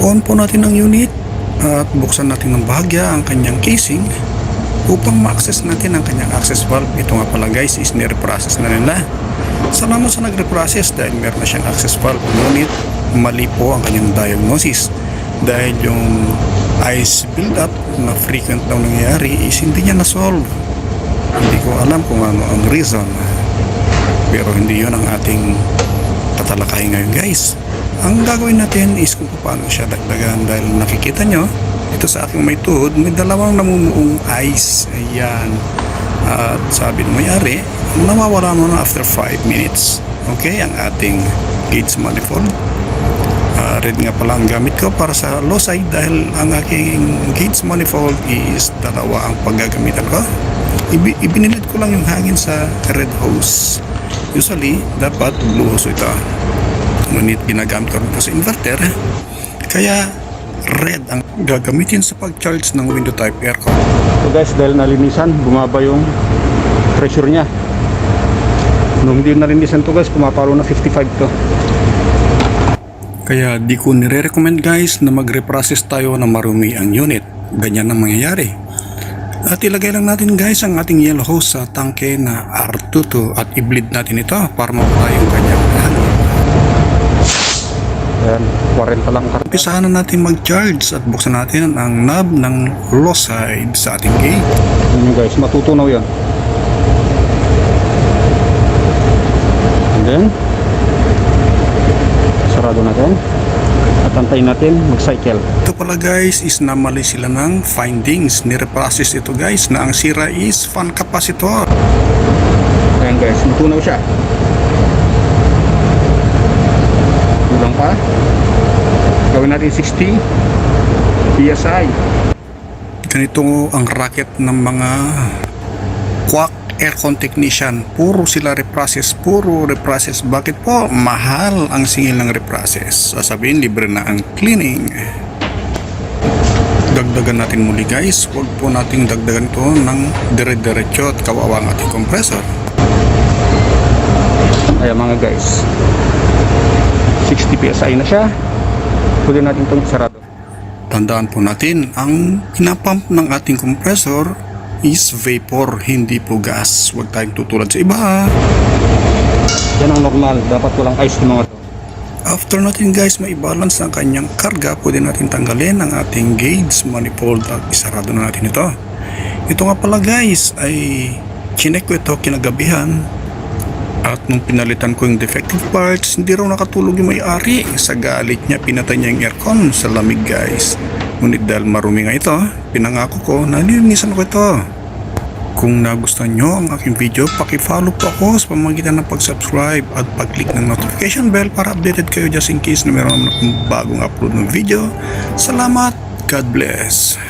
On po natin ang unit at buksan natin ng bahagya ang kanyang casing upang ma-access natin ang kanyang access valve. Ito nga pala guys is nire-process na nila. Salamat sa nagre-process dahil meron na siyang access valve, ngunit mali po ang kanyang diagnosis dahil yung ice build-up na frequent daw nangyayari is hindi niya na-solve. Hindi ko alam kung ano ang reason, pero hindi yun ang ating tatalakay ngayon guys. Ang gagawin natin is kung paano siya dagdagan dahil nakikita nyo ito sa aking may tuhod, may dalawang namumuong ice. Ayan. At sabi ng may-ari, nawawala mo na after 5 minutes. Okay, ang ating gauge manifold. Red nga pala ang gamit ko para sa low side dahil ang aking gauge manifold is dalawa ang paggagamitan ko. Ibinilid ko lang yung hangin sa red hose. Usually, dapat blue hose ito. Ngunit ginagamit ko rin sa inverter, kaya red ang gagamitin sa pag-charge ng window type aircon. So guys, dahil nalinisan, bumaba yung pressure niya. Nung hindi nalinisan to guys, pumapalo na 55 to. Kaya di ko nire-recommend guys na mag-reprocess tayo na marumi ang unit. Ganyan ang mangyayari. At ilagay lang natin guys ang ating yellow hose sa tangke na R22 at i-bleed natin ito para mapala yung kanyang hangin. Ayan, 40 lang karga. Umpisahan na natin mag-charge at buksan natin ang knob ng low side sa ating gate. Yun guys, matutunaw yan. And then, sarado natin. At antayin natin mag-cycle. Ito pala guys is namali sila ng findings. Nire-process ito guys na ang sira is fan capacitor. Ayan guys, matunaw siya. Kulang pa. Gawin natin 60 PSI. Ganito ang racket ng mga quack aircon technician. Puro sila reprocess, puro reprocess. Bakit po? Mahal ang singil ng reprocess. Sasabihin, libre na ang cleaning. Dagdagan natin muli guys. Huwag po nating dagdagan ito ng dire-diretso at kawawa ang ating compressor. Ayan mga guys, 60 PSI na siya. Pwede natin itong sarado. Tandaan po natin, ang pinapump ng ating compressor is vapor, hindi po gas. Huwag tayong tutulad sa iba. Yan ang normal, dapat walang ice ng mga to. After natin guys maibalance ang kanyang karga, pwede natin tanggalin ang ating gauge manifold at isarado na natin ito. Ito nga pala guys ay chinek ko ito kinagabihan. At nung pinalitan ko yung defective parts, hindi raw nakatulog yung may-ari. Sa galit niya, pinatay niya yung aircon sa lamig guys. Ngunit dahil marumi nga ito, pinangako ko na nilinisan ko ito. Kung nagustuhan nyo ang aking video, paki-follow po ako sa pamamagitan ng pag-subscribe at pag-click ng notification bell para updated kayo just in case na meron akong bagong upload ng video. Salamat! God bless!